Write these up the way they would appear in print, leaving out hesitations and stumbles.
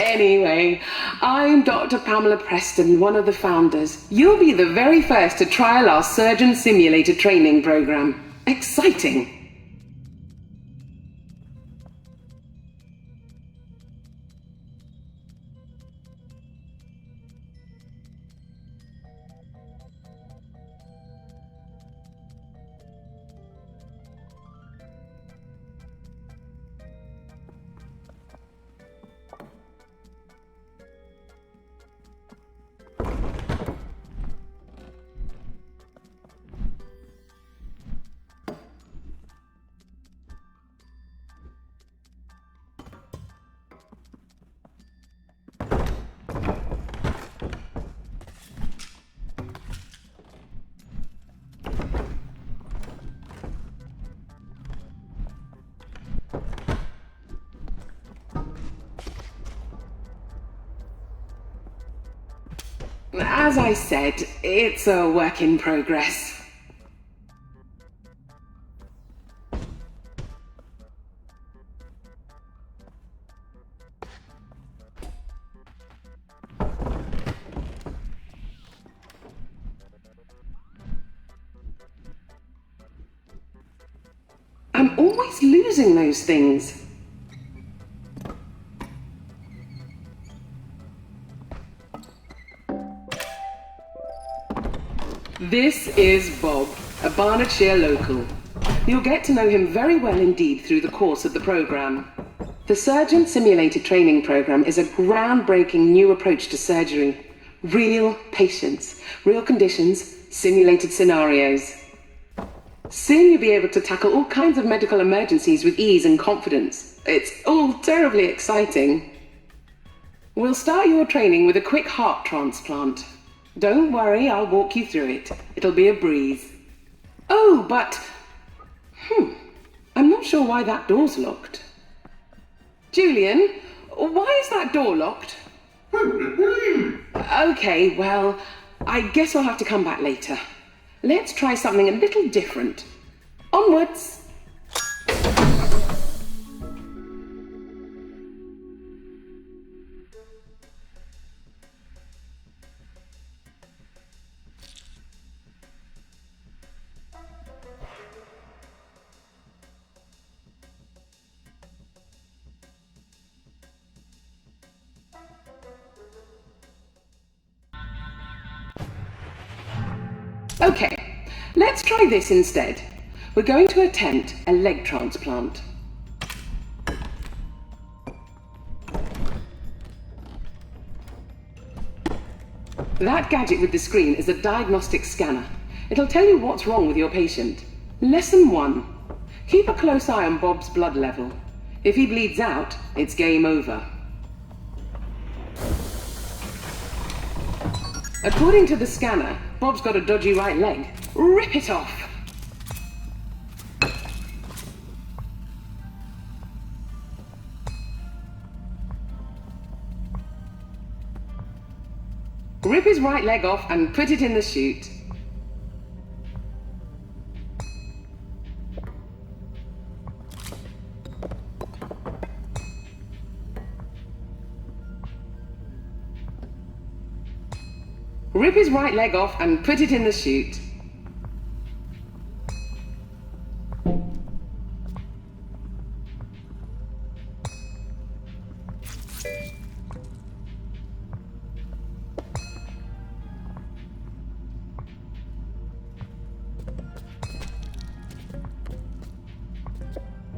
Anyway, I'm Dr. Pamela Preston, one of the founders. You'll be the very first to trial our surgeon simulator training program. Exciting! As I said, it's a work in progress. I'm always losing those things. This is Bob, a Barnardshire local. You'll get to know him very well indeed through the course of the program. The Surgeon Simulated Training Program is a groundbreaking new approach to surgery. Real patients, real conditions, simulated scenarios. Soon you'll be able to tackle all kinds of medical emergencies with ease and confidence. It's all terribly exciting. We'll start your training with a quick heart transplant. Don't worry, I'll walk you through it. It'll be a breeze. Oh, but... I'm not sure why that door's locked. Julian, why is that door locked? Okay, well, I guess I'll have to come back later. Let's try something a little different. Onwards! Okay, let's try this instead. We're going to attempt a leg transplant. That gadget with the screen is a diagnostic scanner. It'll tell you what's wrong with your patient. Lesson 1. Keep a close eye on Bob's blood level. If he bleeds out, it's game over. According to the scanner, Bob's got a dodgy right leg. Rip it off! Rip his right leg off and put it in the chute. Rip his right leg off and put it in the chute.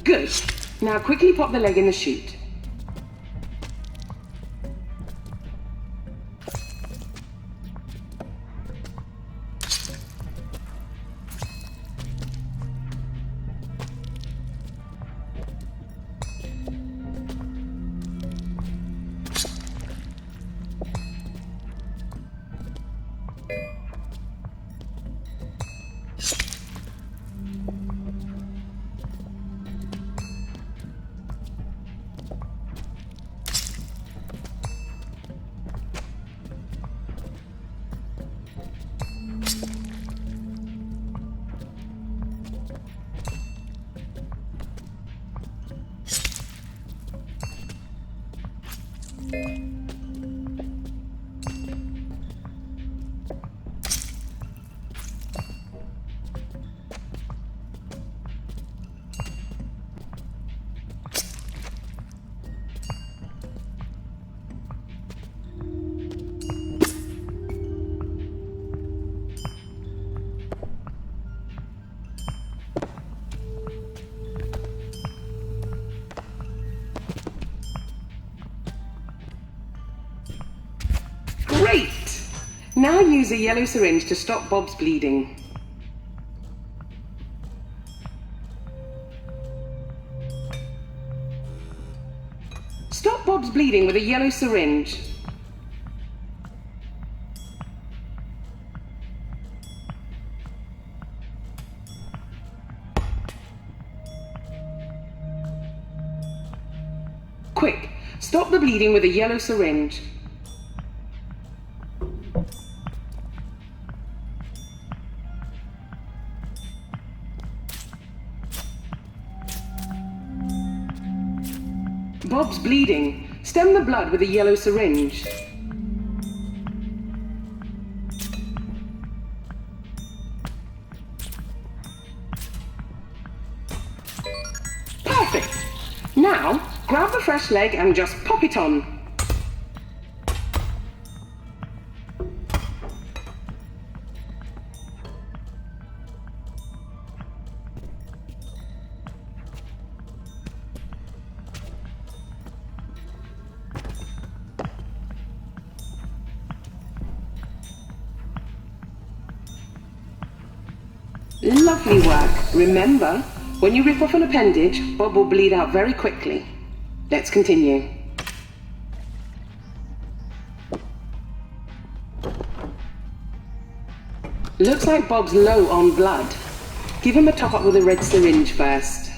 Good. Now quickly pop the leg in the chute. Great! Now use a yellow syringe to stop Bob's bleeding. Stop Bob's bleeding with a yellow syringe. Quick, stop the bleeding with a yellow syringe. Bob's bleeding. Stem the blood with a yellow syringe. Perfect! Now, grab the fresh leg and just pop it on. Lovely work. Remember, when you rip off an appendage, Bob will bleed out very quickly. Let's continue. Looks like Bob's low on blood. Give him a top up with a red syringe first.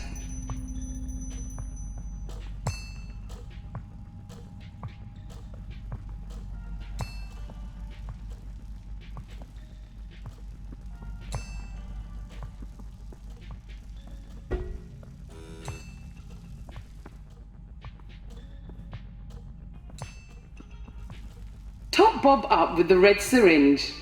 Top Bob up with the red syringe.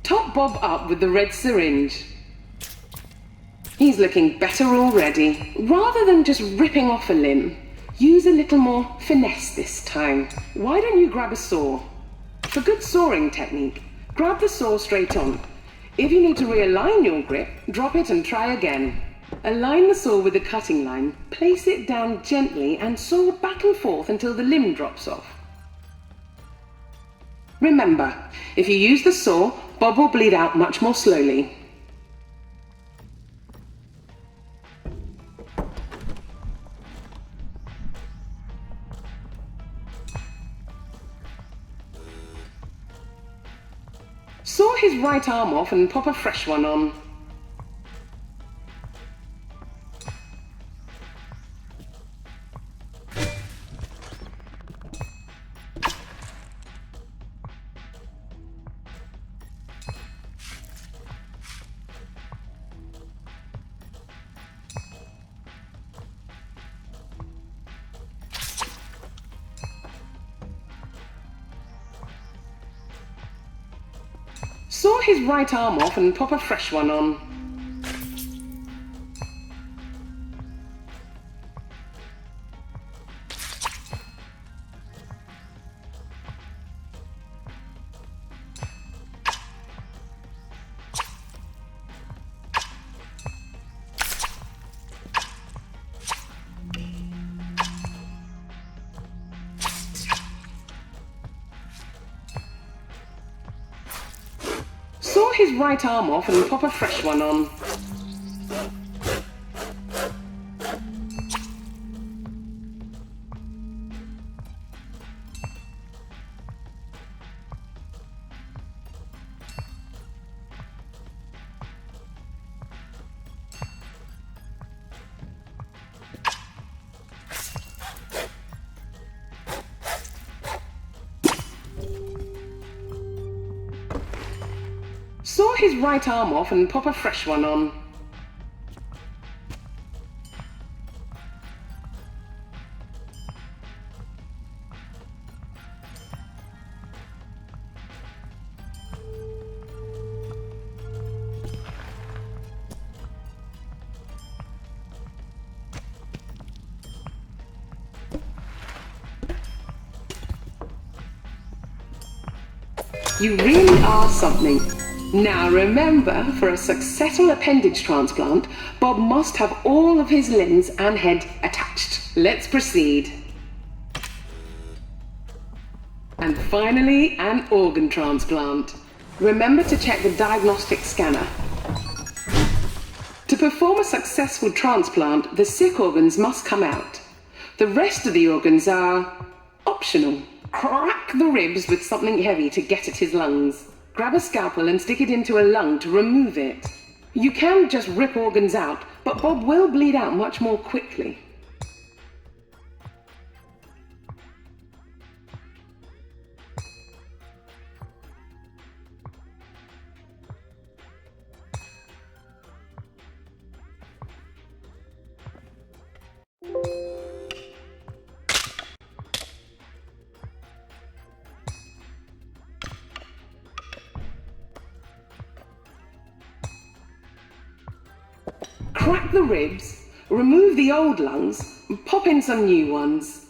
Top Bob up with the red syringe. He's looking better already. Rather than just ripping off a limb, use a little more finesse this time. Why don't you grab a saw? For good sawing technique, grab the saw straight on. If you need to realign your grip, drop it and try again. Align the saw with the cutting line, place it down gently and saw back and forth until the limb drops off. Remember, if you use the saw, Bob will bleed out much more slowly. Saw his right arm off and pop a fresh one on. Saw his right arm off and pop a fresh one on. Saw his right arm off and pop a fresh one on. Saw his right arm off and pop a fresh one on. You really are something. Now remember, for a successful appendage transplant, Bob must have all of his limbs and head attached. Let's proceed. And finally, an organ transplant. Remember to check the diagnostic scanner. To perform a successful transplant, the sick organs must come out. The rest of the organs are optional. Crack the ribs with something heavy to get at his lungs. Grab a scalpel and stick it into a lung to remove it. You can just rip organs out, but Bob will bleed out much more quickly. Crack the ribs, remove the old lungs, and pop in some new ones.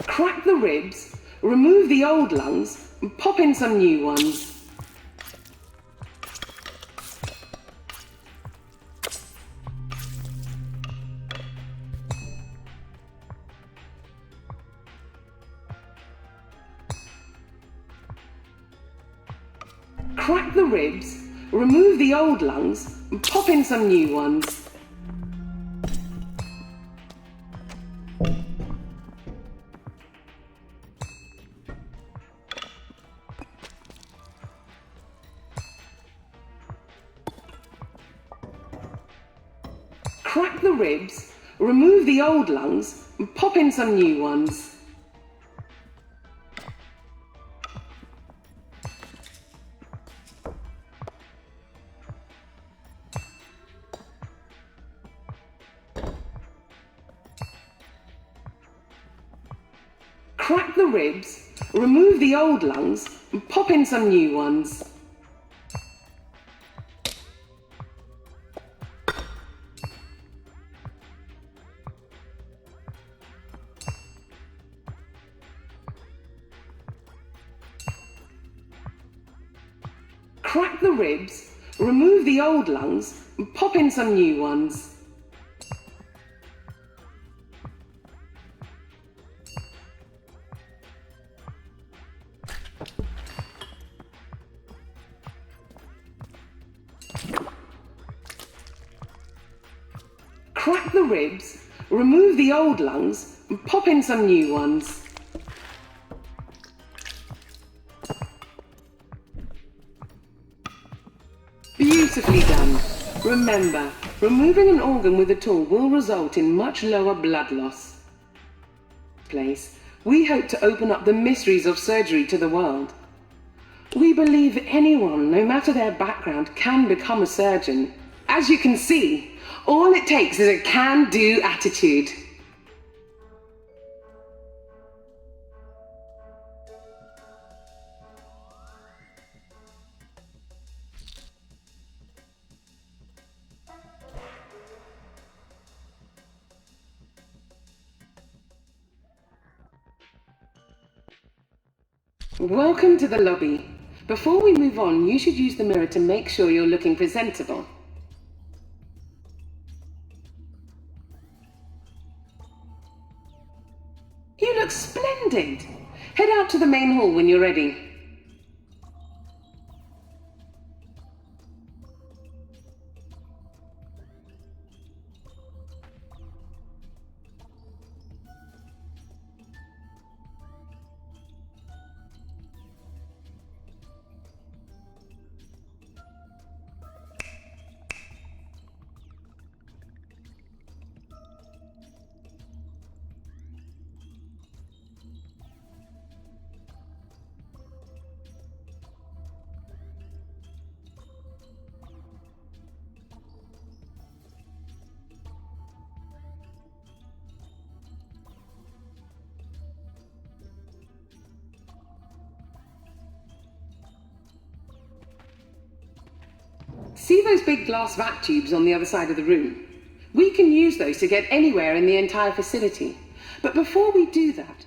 Crack the ribs, remove the old lungs, and pop in some new ones. Crack the ribs, remove the old lungs, and pop in some new ones. Crack the ribs, remove the old lungs, and pop in some new ones. Crack the ribs, remove the old lungs, and pop in some new ones. Crack the ribs, remove the old lungs, and pop in some new ones. Crack the ribs, remove the old lungs, and pop in some new ones. Beautifully done. Remember, removing an organ with a tool will result in much lower blood loss. We hope to open up the mysteries of surgery to the world. We believe anyone, no matter their background, can become a surgeon. As you can see, all it takes is a can-do attitude. Welcome to the lobby. Before we move on, you should use the mirror to make sure you're looking presentable. You look splendid. Head out to the main hall when you're ready. See those big glass vac tubes on the other side of the room? We can use those to get anywhere in the entire facility. But before we do that,